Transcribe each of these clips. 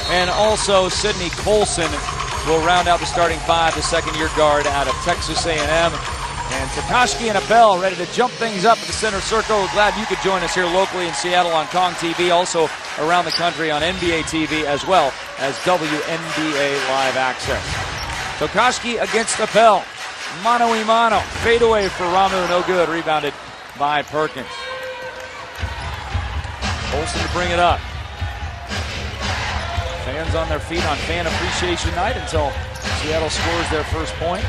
And also Sydney Colson will round out the starting five, the second-year guard out of Texas A&M. And Takashi and Appel ready to jump things up at the center circle. Glad you could join us here locally in Seattle on Kong TV, also around the country on NBA TV, as well as WNBA Live Access. Takashi against Appel. Mano y mano. Fadeaway for Ramu, no good. Rebounded by Perkins. Olsen to bring it up. Fans on their feet on Fan Appreciation Night until Seattle scores their first point.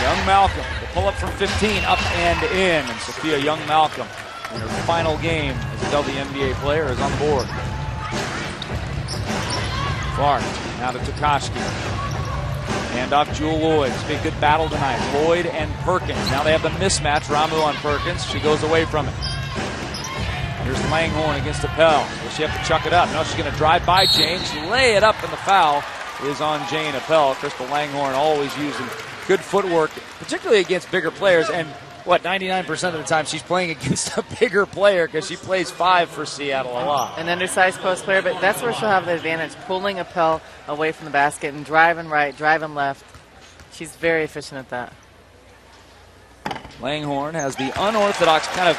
Young Malcolm, the pull up from 15, up and in. And Sophia Young Malcolm, in her final game as a WNBA player, is on board. Clark, now to Takashi. Hand off Jewel Lloyd. It's been a good battle tonight. Lloyd and Perkins. Now they have the mismatch. Ramu on Perkins. She goes away from it. Here's Langhorne against Appel. Will she have to chuck it up? No, she's going to drive by James, lay it up, and the foul is on Jane Appel. Crystal Langhorne always using good footwork, particularly against bigger players. And 99% of the time she's playing against a bigger player because she plays 5 for Seattle a lot. An undersized post player, but that's where she'll have the advantage, pulling Appel away from the basket and driving right, driving left. She's very efficient at that. Langhorne has the unorthodox kind of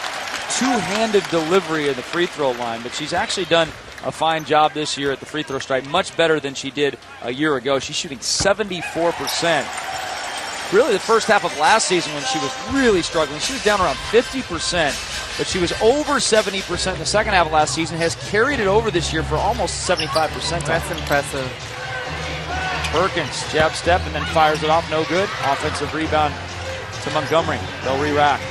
two-handed delivery of the free throw line, but she's actually done a fine job this year at the free throw stripe, much better than she did a year ago. She's shooting 74%. Really, the first half of last season when she was really struggling, she was down around 50%, but she was over 70% in the second half of last season, has carried it over this year for almost 75%. That's impressive. Perkins, jab step, and then fires it off, no good. Offensive rebound to Montgomery. They'll re-rack.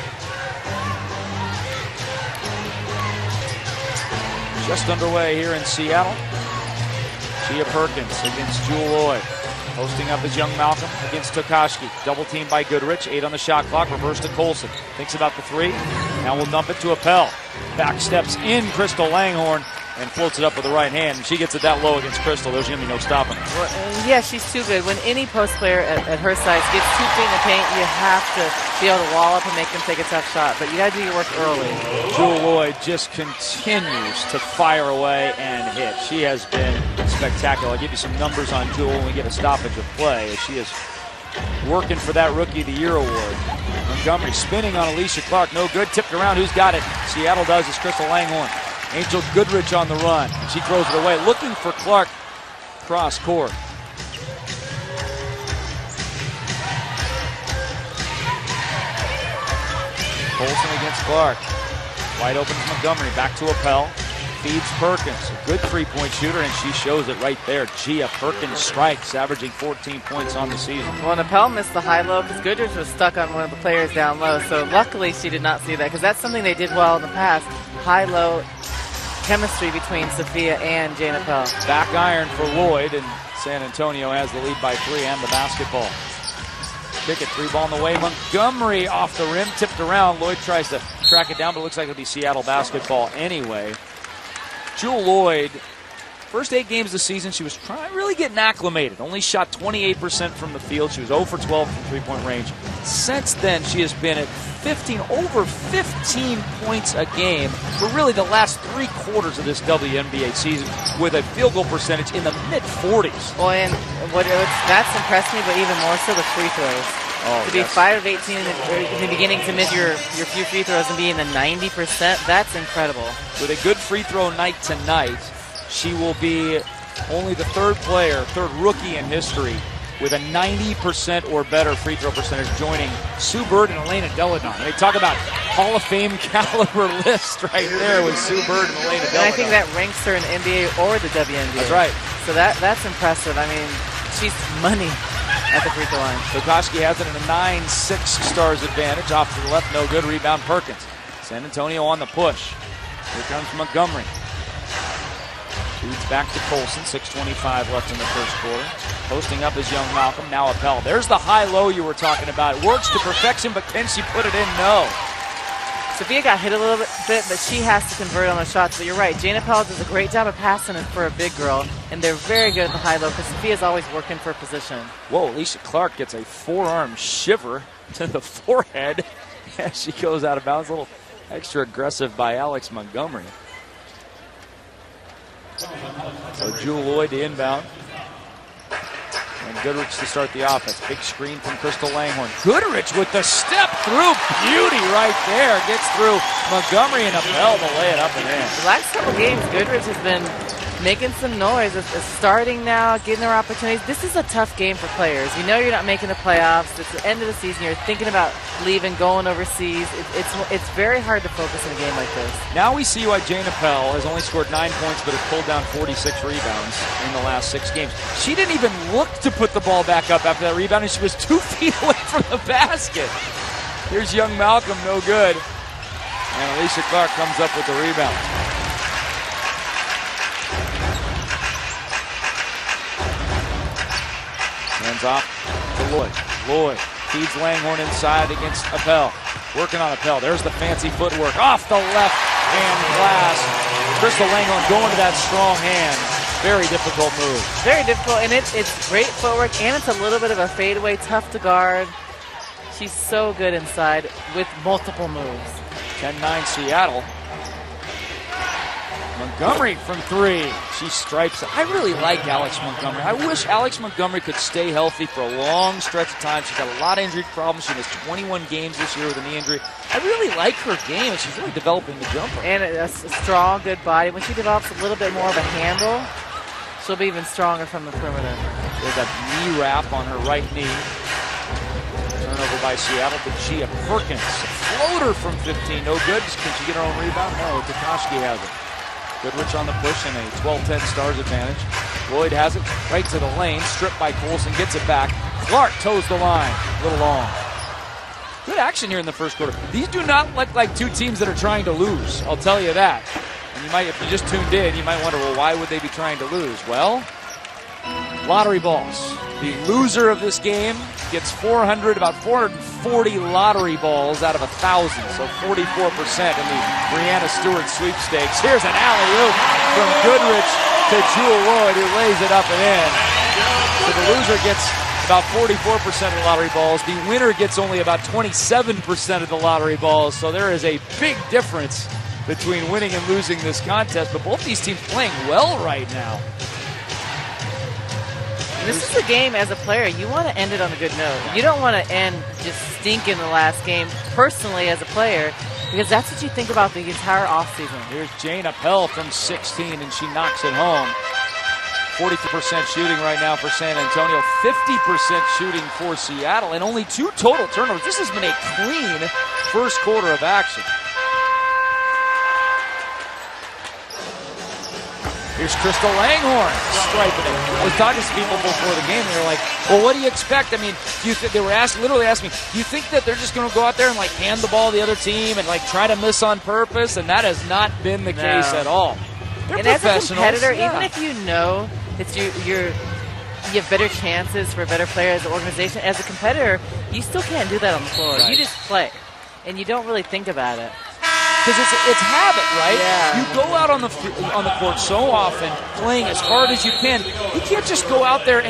Just underway here in Seattle. Gia Perkins against Jewel Lloyd. Posting up is Young Malcolm against Takashi. Double team by Goodrich. 8 on the shot clock. Reverse to Colson. Thinks about the 3. Now we'll dump it to Appel. Back steps in Crystal Langhorne and floats it up with the right hand. She gets it that low against Crystal. There's going to be no stopping her. Well, yeah, she's too good. When any post player at her size gets 2 feet in the paint, you have to be able to wall up and make them take a tough shot. But you got to do your work early. Jewel Lloyd just continues to fire away and hit. She has been spectacular. I'll give you some numbers on Jewel when we get a stoppage of play. She is working for that Rookie of the Year award. Montgomery spinning on Alicia Clark. No good. Tipped around. Who's got it? Seattle does. It's Crystal Langhorne. Angel Goodrich on the run. She throws it away. Looking for Clark. Cross court. Colson against Clark. Wide open to Montgomery. Back to Appel. Feeds Perkins. A good three-point shooter, and she shows it right there. Gia Perkins strikes, averaging 14 points on the season. Well, Appel missed the high-low because Goodrich was stuck on one of the players down low. So luckily she did not see that because that's something they did well in the past. High-low chemistry between Sophia and Jane Appel. Back iron for Lloyd, and San Antonio has the lead by 3 and the basketball. Kick it, 3 ball in the way. Montgomery off the rim, tipped around. Lloyd tries to track it down, but it looks like it'll be Seattle basketball anyway. Jewel Lloyd, first 8 games of the season, she was really getting acclimated. Only shot 28% from the field. She was 0 for 12 from three-point range. Since then, she has been at over 15 points a game for really the last 3 quarters of this WNBA season, with a field goal percentage in the mid-40s. Well, and that's impressed me, but even more so the free throws. Oh, to be 5 of 18 in the beginning to miss your few free throws and be in the 90%, that's incredible. With a good free throw night tonight, she will be only the third rookie in history with a 90% or better free throw percentage, joining Sue Bird and Elena Deladon. They talk about Hall of Fame caliber list right there with Sue Bird and Elena Deladon. And I think that ranks her in the NBA or the WNBA. That's right. So that's impressive. I mean, she's money at the free throw line. Tokoski has it in a 9-6 Stars advantage. Off to the left, no good. Rebound Perkins. San Antonio on the push. Here comes Montgomery. Feeds back to Colson. 6:25 left in the first quarter. Posting up is Young Malcolm. Now Appel. There's the high-low you were talking about. It works to perfection, but can she put it in? No. Sophia got hit a little bit, but she has to convert on the shots. But you're right. Jane Appel does a great job of passing it for a big girl, and they're very good at the high-low because Sophia's always working for position. Whoa, Alicia Clark gets a forearm shiver to the forehead as she goes out of bounds. A little extra aggressive by Alex Montgomery. So Jewel Lloyd to inbound. And Goodrich to start the offense. Big screen from Crystal Langhorne. Goodrich with the step through. Beauty right there. Gets through Montgomery and Appel to lay it up and in. The last couple games, Goodrich has been making some noise. It's starting now, getting their opportunities. This is a tough game for players. You know you're not making the playoffs. It's the end of the season. You're thinking about leaving, going overseas. It's very hard to focus in a game like this. Now we see why Jane Appel has only scored 9 points but has pulled down 46 rebounds in the last 6 games. She didn't even look to put the ball back up after that rebound, and she was 2 feet away from the basket. Here's young Malcolm, no good. And Alicia Clark comes up with the rebound. Hands off to Lloyd. Lloyd feeds Langhorne inside against Appel. Working on Appel. There's the fancy footwork. Off the left hand glass. Crystal Langhorne going to that strong hand. Very difficult move. Very difficult, and it's great footwork, and it's a little bit of a fadeaway, tough to guard. She's so good inside with multiple moves. 10-9 Seattle. Montgomery from 3. She stripes it. I really like Alex Montgomery. I wish Alex Montgomery could stay healthy for a long stretch of time. She's got a lot of injury problems. She missed 21 games this year with a knee injury. I really like her game, and she's really developing the jumper. And a strong, good body. When she develops a little bit more of a handle, she'll be even stronger from the perimeter. There's a knee wrap on her right knee. Turnover by Seattle to Gia Perkins. Floater from 15, no good. Can she get her own rebound? No, Takashi has it. Goodrich on the push and a 12-10 Stars advantage. Lloyd has it right to the lane. Stripped by Colson, gets it back. Clark toes the line. A little long. Good action here in the first quarter. These do not look like 2 teams that are trying to lose. I'll tell you that. And you might, if you just tuned in, you might wonder, well, why would they be trying to lose? Well, lottery balls. The loser of this game gets about 440 lottery balls out of 1,000, so 44% in the Brianna Stewart sweepstakes. Here's an alley-oop from Goodrich to Jewel Lloyd, who lays it up and in. So the loser gets about 44% of the lottery balls. The winner gets only about 27% of the lottery balls, so there is a big difference between winning and losing this contest, but both these teams playing well right now. This is a game, as a player, you want to end it on a good note. You don't want to end just stink in the last game, personally as a player, because that's what you think about the entire offseason. Here's Jane Appel from 16, and she knocks it home. 43% shooting right now for San Antonio, 50% shooting for Seattle, and only 2 total turnovers. This has been a clean first quarter of action. Here's Crystal Langhorne striping it. I was talking to people before the game, and they were like, well, what do you expect? I mean, they were literally asking me, do you think that they're just going to go out there and, like, hand the ball to the other team and, like, try to miss on purpose? And that has not been the case at all. They're and as a competitor, yeah. even if you know that you have better chances for a better player as an organization, as a competitor, you still can't do that on the floor. Right. You just play, and you don't really think about it. Because it's habit, right? Yeah. You go out on the court so often playing as hard as you can. You can't just go out there and